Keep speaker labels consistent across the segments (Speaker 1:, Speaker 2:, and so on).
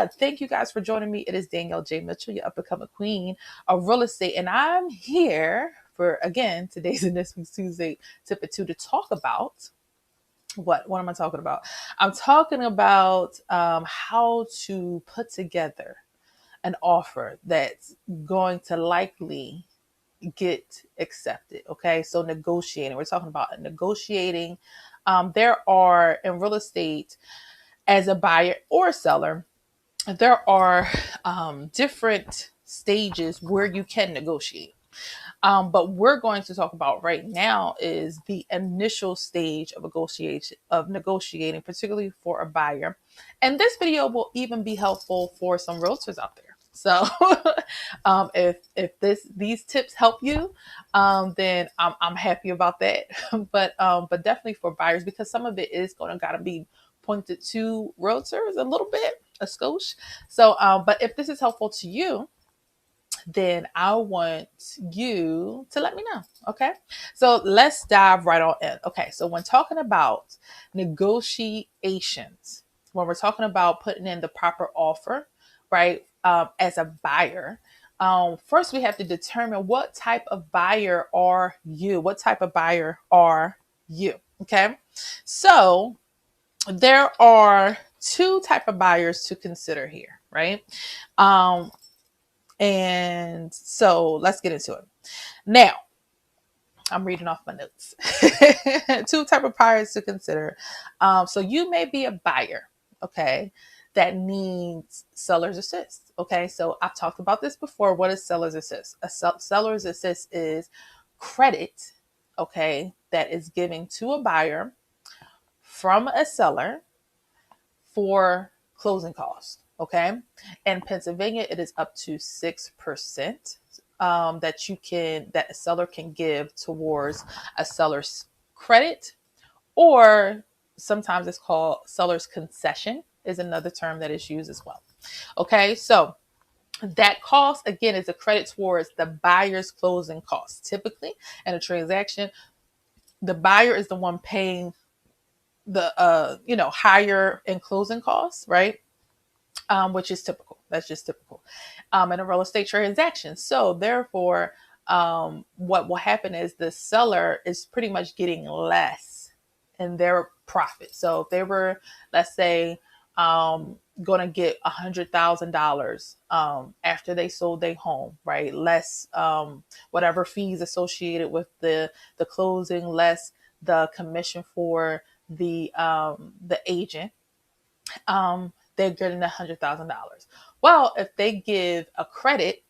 Speaker 1: thank you guys for joining me. It is Danielle J. Mitchell, your up and coming queen of real estate. And I'm here for, again, today's and this week's Tuesday tip or two to talk about what am I talking about? I'm talking about how to put together an offer that's going to likely get accepted. Okay, so negotiating. We're talking about negotiating. There are in real estate, as a buyer or seller, there are different stages where you can negotiate. But we're going to talk about right now is the initial stage of negotiating, particularly for a buyer. And this video will even be helpful for some realtors out there. So if these tips help you, then I'm happy about that. But definitely for buyers, because some of it is gotta be pointed to realtors a little bit, a skosh. So but if this is helpful to you, then I want you to let me know. Okay. So let's dive right on in. Okay. So when talking about negotiations, when we're talking about putting in the proper offer, right, as a buyer, first we have to determine what type of buyer are you? What type of buyer are you? Okay. So there are two type of buyers to consider here, right? And so let's get into it. Now, I'm reading off my notes. Two type of buyers to consider. So you may be a buyer, okay, that needs seller's assist. Okay, so I've talked about this before. What is seller's assist? Seller's assist is credit, okay, that is given to a buyer from a seller for closing costs. Okay. In Pennsylvania, it is up to 6% that a seller can give towards a seller's credit, or sometimes it's called seller's concession is another term that is used as well. Okay. So that cost again is a credit towards the buyer's closing costs. Typically in a transaction, the buyer is the one paying the higher in closing costs, right? Which is typical. That's just typical in a real estate transaction. So therefore, what will happen is the seller is pretty much getting less in their profit. So if they were, let's say, going to get $100,000 after they sold their home, right? Less whatever fees associated with the closing, less the commission for the agent. They're getting $100,000. Well, if they give a credit,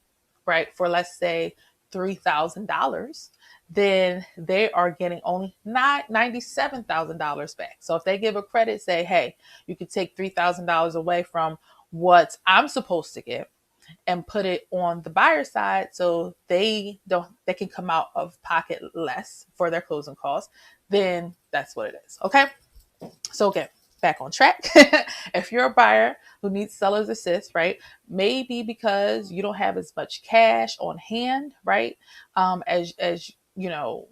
Speaker 1: right, for let's say $3,000, then they are getting only $97,000 back. So if they give a credit, say, hey, you could take $3,000 away from what I'm supposed to get and put it on the buyer side, so they can come out of pocket less for their closing costs, then that's what it is. Okay. So again, back on track. If you're a buyer who needs seller's assist, right? Maybe because you don't have as much cash on hand, right? As you know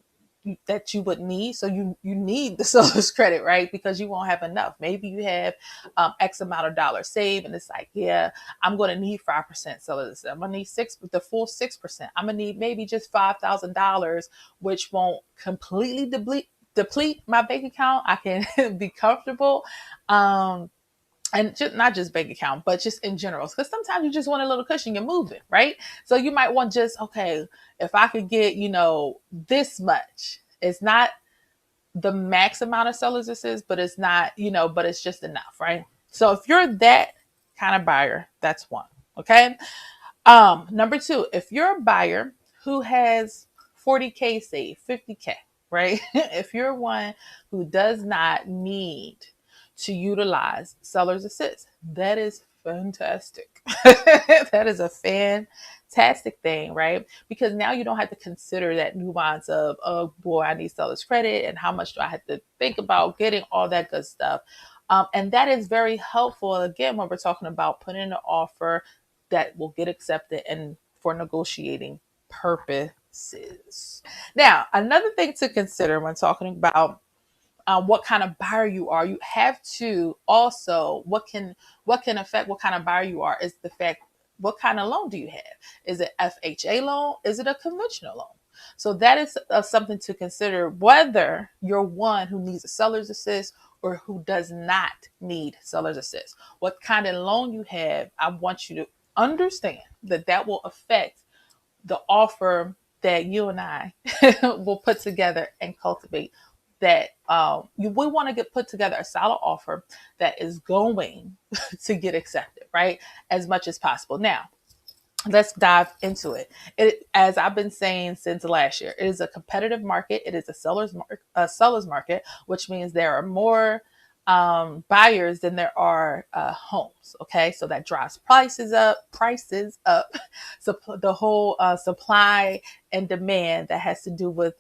Speaker 1: that you would need. So you need the seller's credit, right? Because you won't have enough. Maybe you have X amount of dollars saved, and it's like, yeah, I'm going to need 5% seller's assist. I'm going to need the full 6%. I'm going to need maybe just $5,000, which won't completely deplete my bank account. I can be comfortable. And just, not just bank account, but just in general. Because sometimes you just want a little cushion, you're moving, right? So you might want just, okay, if I could get, this much, it's not the max amount of seller's assist, but it's not, but it's just enough, right? So if you're that kind of buyer, that's one. Okay. Number two, if you're a buyer who has 40K saved, 50K, right? If you're one who does not need to utilize seller's assist, that is fantastic. That is a fantastic thing, right? Because now you don't have to consider that nuance of, oh boy, I need seller's credit and how much do I have to think about getting, all that good stuff. And that is very helpful, again, when we're talking about putting in an offer that will get accepted and for negotiating purposes. Now, another thing to consider when talking about what kind of buyer you are. You have to also, what can affect what kind of buyer you are is the fact, what kind of loan do you have? Is it FHA loan? Is it a conventional loan? So that is something to consider, whether you're one who needs a seller's assist or who does not need seller's assist. What kind of loan you have, I want you to understand that that will affect the offer that you and I will put together and cultivate. That we want to get put together a solid offer that is going to get accepted, right? As much as possible. Now, let's dive into it. As I've been saying since last year, it is a competitive market. It is a seller's market, which means there are more buyers than there are homes. Okay, so that drives prices up. So the whole supply and demand that has to do with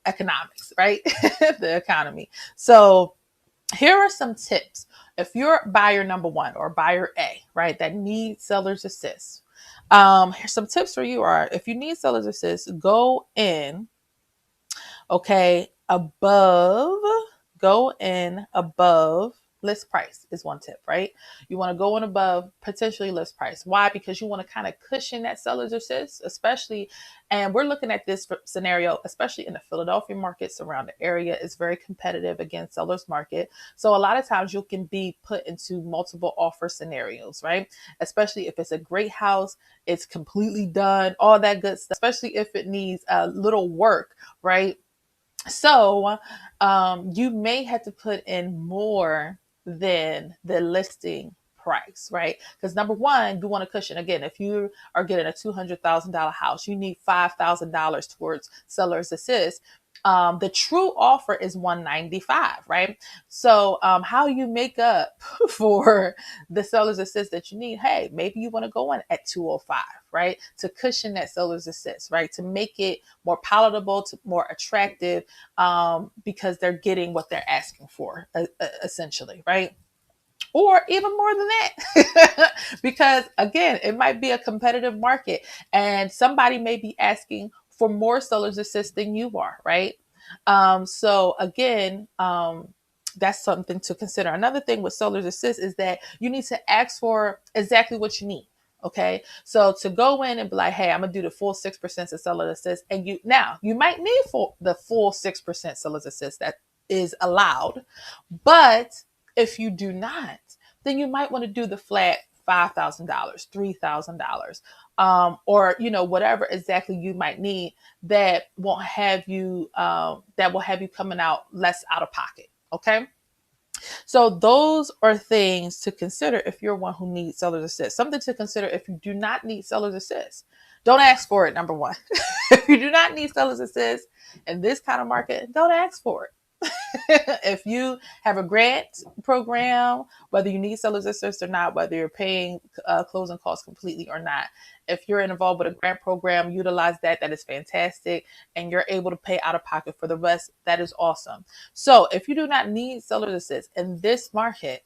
Speaker 1: economics, right? The economy. So here are some tips. If you're buyer number one or buyer A, right, that needs seller's assist, here's some tips for you. Are, if you need seller's assist, go in, okay, go in above list price is one tip, right? You want to go in above potentially list price. Why? Because you want to kind of cushion that seller's assist, especially, and we're looking at this scenario, especially in the Philadelphia market, surrounding area is very competitive against seller's market. So a lot of times you can be put into multiple offer scenarios, right? Especially if it's a great house, it's completely done, all that good stuff, especially if it needs a little work, right? So you may have to put in more than the listing price, right? Because number one, you want to cushion. Again, if you are getting a $200,000 house, you need $5,000 towards seller's assist. The true offer is 195, right? So how you make up for the seller's assist that you need? Hey, maybe you want to go in at 205, right? To cushion that seller's assist, right? To make it more palatable, to more attractive, because they're getting what they're asking for, essentially, right? Or even more than that. Because again, it might be a competitive market and somebody may be asking for more seller's assist than you are, right? So again, that's something to consider. Another thing with seller's assist is that you need to ask for exactly what you need. Okay. So to go in and be like, hey, I'm gonna do the full 6% of seller's assist. And you might need the full 6% seller's assist that is allowed. But if you do not, then you might want to do the flat $5,000, $3,000, or whatever exactly you might need that won't have you that will have you coming out less out of pocket. Okay. So those are things to consider if you're one who needs seller's assist. Something to consider if you do not need seller's assist. Don't ask for it, number one. If you do not need seller's assist in this kind of market, don't ask for it. If you have a grant program, whether you need seller's assist or not, whether you're paying closing costs completely or not, if you're involved with a grant program, utilize that. That is fantastic. And you're able to pay out of pocket for the rest. That is awesome. So if you do not need seller's assist in this market,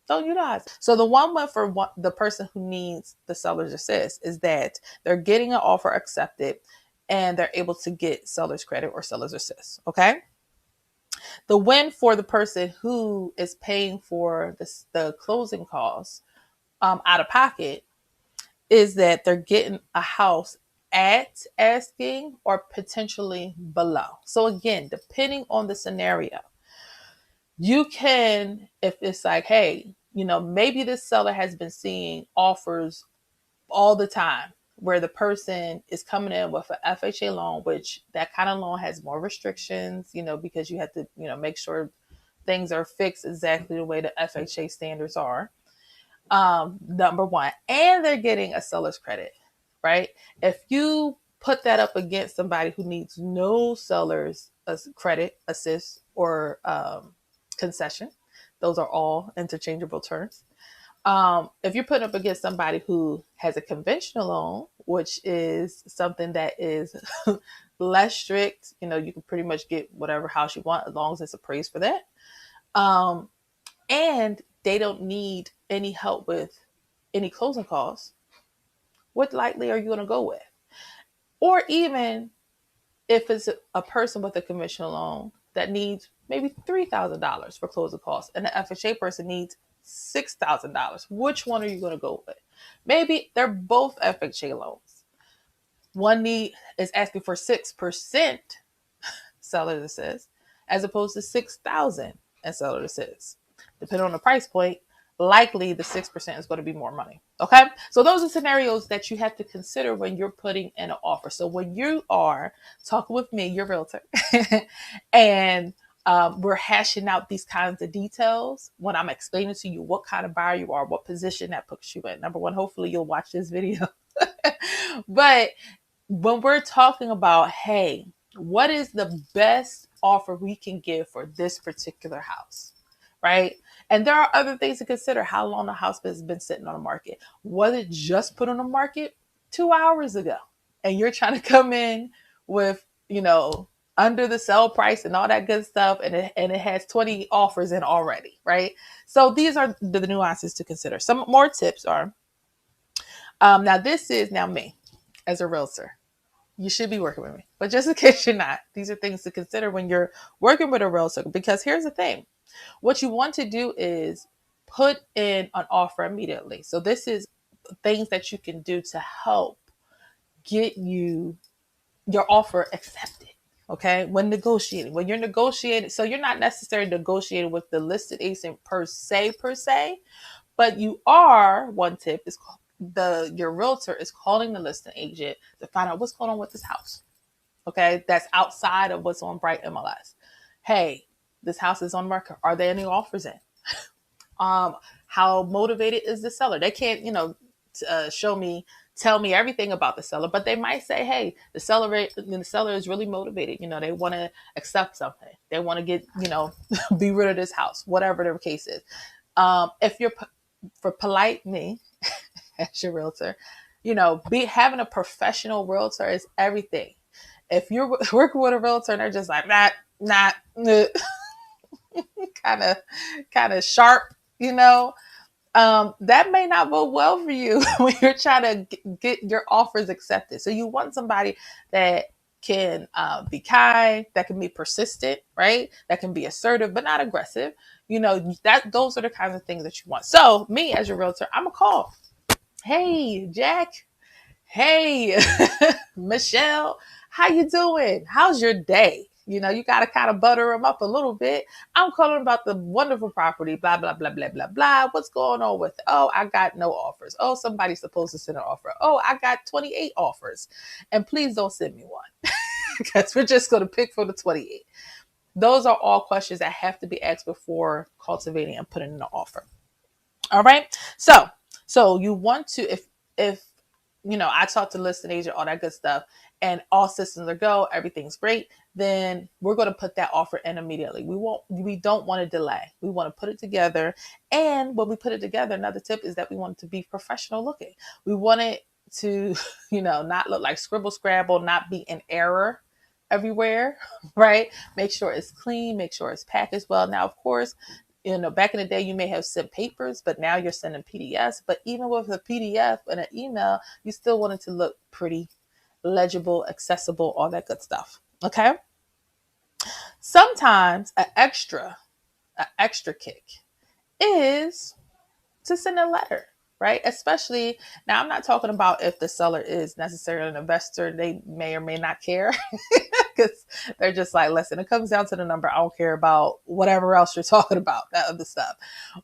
Speaker 1: don't utilize. So the one for the person who needs the seller's assist is that they're getting an offer accepted and they're able to get seller's credit or seller's assist. Okay. The win for the person who is paying for the closing costs out of pocket is that they're getting a house at asking or potentially below. So again, depending on the scenario, you can, if it's like, hey, maybe this seller has been seeing offers all the time where the person is coming in with an FHA loan, which that kind of loan has more restrictions, because you have to, make sure things are fixed exactly the way the FHA standards are. Number one, and they're getting a seller's credit, right? If you put that up against somebody who needs no seller's credit, assist, or concession, those are all interchangeable terms. If you're putting up against somebody who has a conventional loan, which is something that is less strict, you can pretty much get whatever house you want as long as it's appraised for that. And they don't need any help with any closing costs, what likely are you going to go with? Or even if it's a person with a conventional loan that needs maybe $3,000 for closing costs, and the FHA person needs $6,000. Which one are you going to go with? Maybe they're both FHA loans. One need is asking for 6% seller assist, as opposed to 6,000 and seller assist. Depending on the price point, likely the 6% is going to be more money. Okay. So those are scenarios that you have to consider when you're putting in an offer. So when you are talking with me, your realtor, and we're hashing out these kinds of details, when I'm explaining to you what kind of buyer you are, what position that puts you in. Number one, hopefully you'll watch this video. But when we're talking about, hey, what is the best offer we can give for this particular house, right? And there are other things to consider. How long the house has been sitting on the market. Was it just put on the market 2 hours ago? And you're trying to come in with, under the sell price and all that good stuff, and it has 20 offers in already, right? So these are the nuances to consider. Some more tips are, now this is now me as a realtor. You should be working with me. But just in case you're not, these are things to consider when you're working with a realtor. Because here's the thing. What you want to do is put in an offer immediately. So this is things that you can do to help get your offer accepted. Okay. When you're negotiating, so you're not necessarily negotiating with the listed agent per se, but you are, one tip is your realtor is calling the listing agent to find out what's going on with this house. Okay. That's outside of what's on Bright MLS. Hey, this house is on market. Are there any offers in? How motivated is the seller? They can't, tell me everything about the seller, but they might say, hey, the seller is really motivated. They want to accept something. They want to get, be rid of this house, whatever the case is. If you're for polite me as your realtor, having a professional realtor is everything. If you're working with a realtor and they're just like, not kind of sharp, that may not bode well for you when you're trying to get your offers accepted. So you want somebody that can be kind, that can be persistent, right? That can be assertive, but not aggressive. Those are the kinds of things that you want. So me as your realtor, I'm a call. Hey, Jack. Hey, Michelle, how you doing? How's your day? You got to kind of butter them up a little bit. I'm calling about the wonderful property, blah, blah, blah, blah, blah, blah. What's going on with it? Oh, I got no offers. Oh, somebody's supposed to send an offer. Oh, I got 28 offers. And please don't send me one because we're just going to pick from the 28. Those are all questions that have to be asked before cultivating and putting in an offer. All right. So you want to, if I talk to listing agent, all that good stuff, and all systems are go, everything's great, then we're going to put that offer in immediately. We don't want to delay. We want to put it together. And when we put it together, another tip is that we want it to be professional looking. We want it to, not look like scribble scrabble, not be in error everywhere, right? Make sure it's clean, make sure it's packaged well. Now, of course, back in the day, you may have sent papers, but now you're sending PDFs. But even with a PDF and an email, you still want it to look pretty, legible, accessible, all that good stuff. Okay. Sometimes an extra kick is to send a letter, right? Especially now, I'm not talking about if the seller is necessarily an investor. They may or may not care because they're just like, listen, it comes down to the number. I don't care about whatever else you're talking about, that other stuff.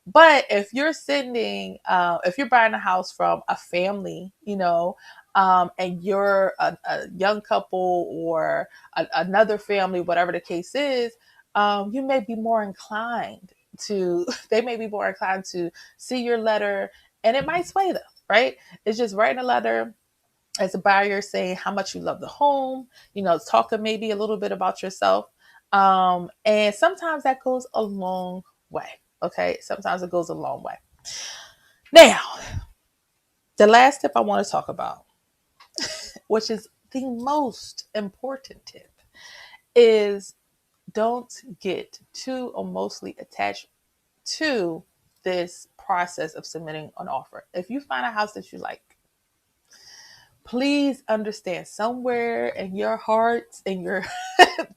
Speaker 1: But if you're if you're buying a house from a family, and you're a young couple or another family, whatever the case is, you may be more inclined they may be more inclined to see your letter, and it might sway them, right? It's just writing a letter as a buyer saying how much you love the home, talking maybe a little bit about yourself. And sometimes that goes a long way. Okay. Sometimes it goes a long way. Now, the last tip I want to talk about, which is the most important tip, is don't get too emotionally attached to this process of submitting an offer. If you find a house that you like, please understand somewhere in your hearts and your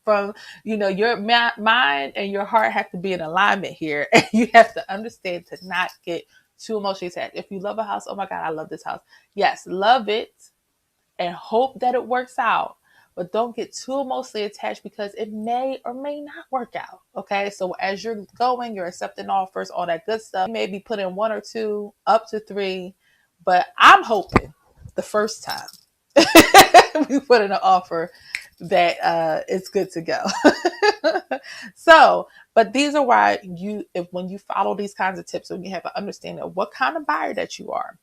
Speaker 1: from your mind and your heart have to be in alignment here, and you have to understand to not get too emotionally attached. If you love a house, oh my god, I love this house. Yes, love it and hope that it works out, but don't get too emotionally attached because it may or may not work out. Okay, so as you're going, you're accepting offers, all that good stuff. You may be putting one or two up to three, but I'm hoping the first time we put in an offer that it's good to go. So, but these are why when you follow these kinds of tips, when you have an understanding of what kind of buyer that you are,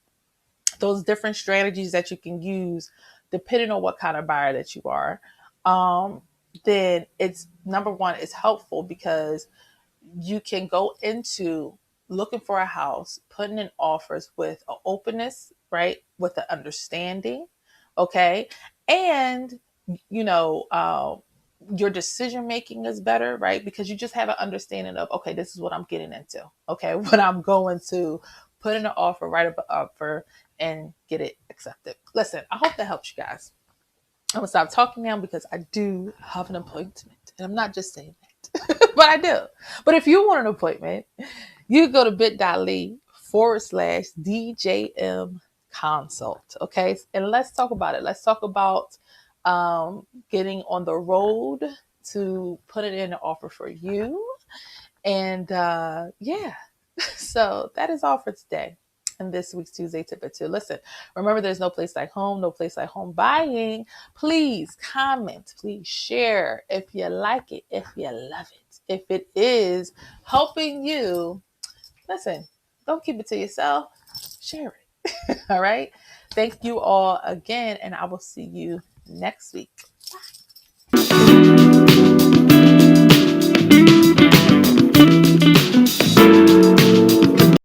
Speaker 1: those different strategies that you can use depending on what kind of buyer that you are, then it's number one, it's helpful because you can go into looking for a house, putting in offers with an openness, right? With an understanding, okay? And, you know, your decision making is better, right? Because you just have an understanding of, okay, this is what I'm getting into, okay? What I'm going to put in an offer, write up an offer, and get it accepted. Listen, I hope that helps you guys. I'm gonna stop talking now because I do have an appointment, and I'm not just saying that, but I do. But if you want an appointment, you go to bit.ly/DJM consult. Okay, and let's talk about it. Let's talk about getting on the road to put it in an offer for you. And yeah, so that is all for today. And this week's Tuesday Tip at 2. Listen, remember there's no place like home, no place like home buying. Please comment, please share if you like it, if you love it. If it is helping you, listen, don't keep it to yourself, share it. All right. Thank you all again, and I will see you next week. Bye.